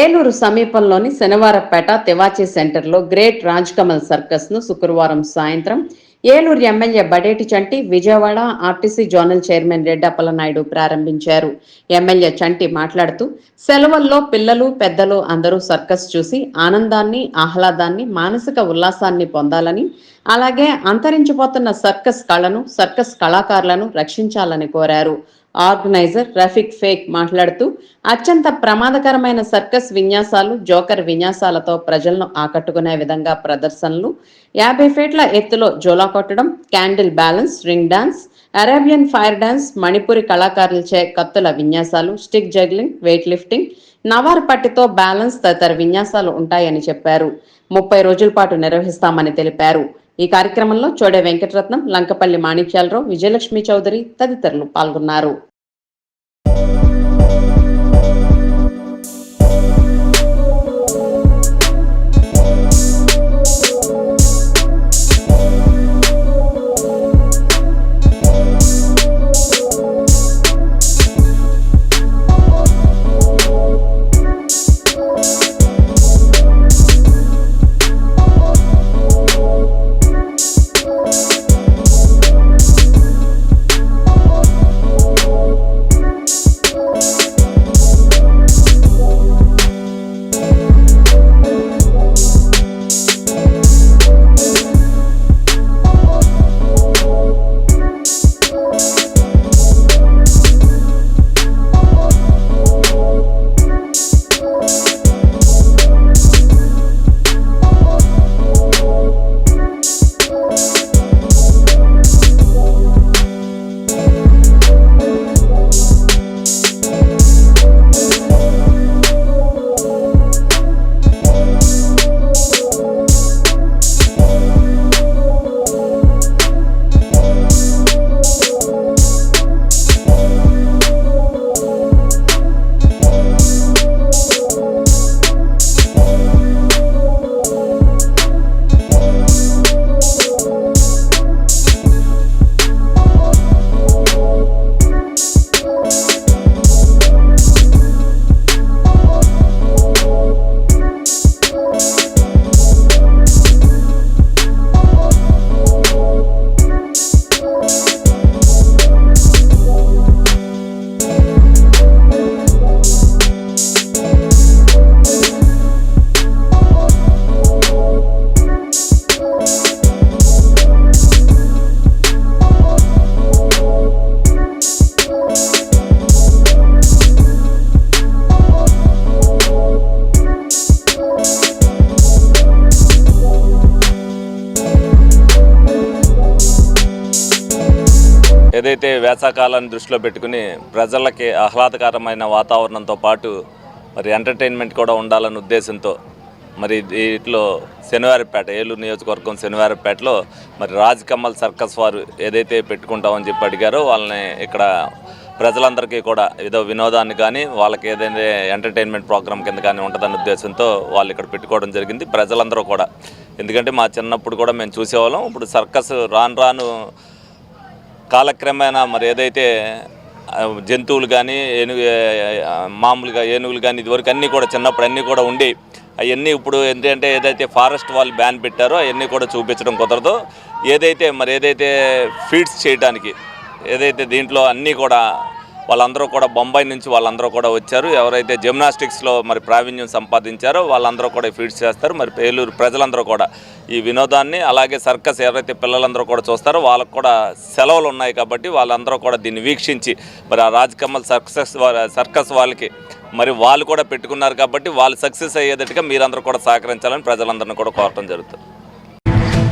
ఏలూరు సమీపంలోని శనివారపేట తివాచీ సెంటర్లో గ్రేట్ రాజ్కమల్ సర్కస్ను శుక్రవారం సాయంత్రం Eluru MLA Badeti Chanti, Vijayawada RTC zonal chairman Reddy Appalanaidu ప్రారంభించారు. ఎమ్మెల్యే చంటి మాట్లాడుతూ, సెలవుల్లో పిల్లలు పెద్దలు అందరూ సర్కస్ చూసి ఆనందాన్ని, ఆహ్లాదాన్ని, మానసిక ఉల్లాసాన్ని పొందాలని, అలాగే అంతరించిపోతున్న సర్కస్ కళను, సర్కస్ కళాకారులను రక్షించాలని కోరారు. ఆర్గనైజర్ రఫీక్ ఫేక్ మాట్లాడుతూ, అత్యంత ప్రమాదకరమైన సర్కస్ విన్యాసాలు, జోకర్ విన్యాసాలతో ప్రజలను ఆకట్టుకునే విధంగా ప్రదర్శనలు, 50 ఫీట్ల ఎత్తులో జోలా కొట్టడం, candle balance, ring dance, Arabian fire dance, Manipuri కళాకారులచే కత్తుల విన్యాసాలు, స్టిక్ జగ్లింగ్, వెయిట్ లిఫ్టింగ్, నవార్ పట్టితో బ్యాలెన్స్ తదితర విన్యాసాలు ఉంటాయని చెప్పారు. 30 రోజుల పాటు నిర్వహిస్తామని తెలిపారు. ఈ కార్యక్రమంలో చోడే వెంకటరత్నం, లంకపల్లి మాణిక్యాలరావు, విజయలక్ష్మి చౌదరి తదితరులు పాల్గొన్నారు. ఏదైతే వేసవకాలాన్ని దృష్టిలో పెట్టుకుని ప్రజలకి ఆహ్లాదకరమైన వాతావరణంతో పాటు మరి ఎంటర్టైన్మెంట్ కూడా ఉండాలనే ఉద్దేశంతో మరి వీటిలో శనివారపేట, ఏలూరు నియోజకవర్గం శనివారపేటలో మరి రాజ్కమల్ సర్కస్ వారు ఏదైతే పెట్టుకుంటామని చెప్పి అడిగారో వాళ్ళని ఇక్కడ ప్రజలందరికీ కూడా ఏదో వినోదాన్ని కానీ వాళ్ళకి ఏదైతే ఎంటర్టైన్మెంట్ ప్రోగ్రామ్ కింద కానీ ఉంటుందనే ఉద్దేశంతో వాళ్ళు ఇక్కడ పెట్టుకోవడం జరిగింది. ప్రజలందరూ కూడా, ఎందుకంటే మా చిన్నప్పుడు కూడా మేము చూసేవాళ్ళం. ఇప్పుడు సర్కస్ రాను రాను కాలక్రమేణా మరి ఏదైతే జంతువులు కానీ మామూలుగా ఏనుగులు కానీ ఇదివరకు అన్నీ కూడా చిన్నప్పుడు అన్నీ కూడా ఉండి అవన్నీ ఇప్పుడు ఏంటంటే ఏదైతే ఫారెస్ట్ వాళ్ళు బ్యాన్ పెట్టారో అవన్నీ కూడా చూపించడం కుదరదు. ఏదైతే ఫీడ్స్ చేయడానికి ఏదైతే దీంట్లో అన్నీ కూడా వాళ్ళందరూ కూడా బొంబాయి నుంచి వాళ్ళందరూ కూడా వచ్చారు. ఎవరైతే జిమ్నాస్టిక్స్లో మరి ప్రావీణ్యం సంపాదించారో వాళ్ళందరూ కూడా ఫీడ్స్ చేస్తారు. మరి ఏలూరు ప్రజలందరూ కూడా ఈ వినోదాన్ని, అలాగే సర్కస్ ఎవరైతే పిల్లలందరూ కూడా చూస్తారో వాళ్ళకు కూడా సెలవులు ఉన్నాయి కాబట్టి వాళ్ళందరూ కూడా దీన్ని వీక్షించి మరి ఆ రాజ్కమల్ సర్కస్ వాళ్ళకి మరి వాళ్ళు కూడా పెట్టుకున్నారు కాబట్టి వాళ్ళు సక్సెస్ అయ్యేటట్టుగా మీరందరూ కూడా సహకరించాలని ప్రజలందరినీ కూడా కోరటం జరుగుతుంది.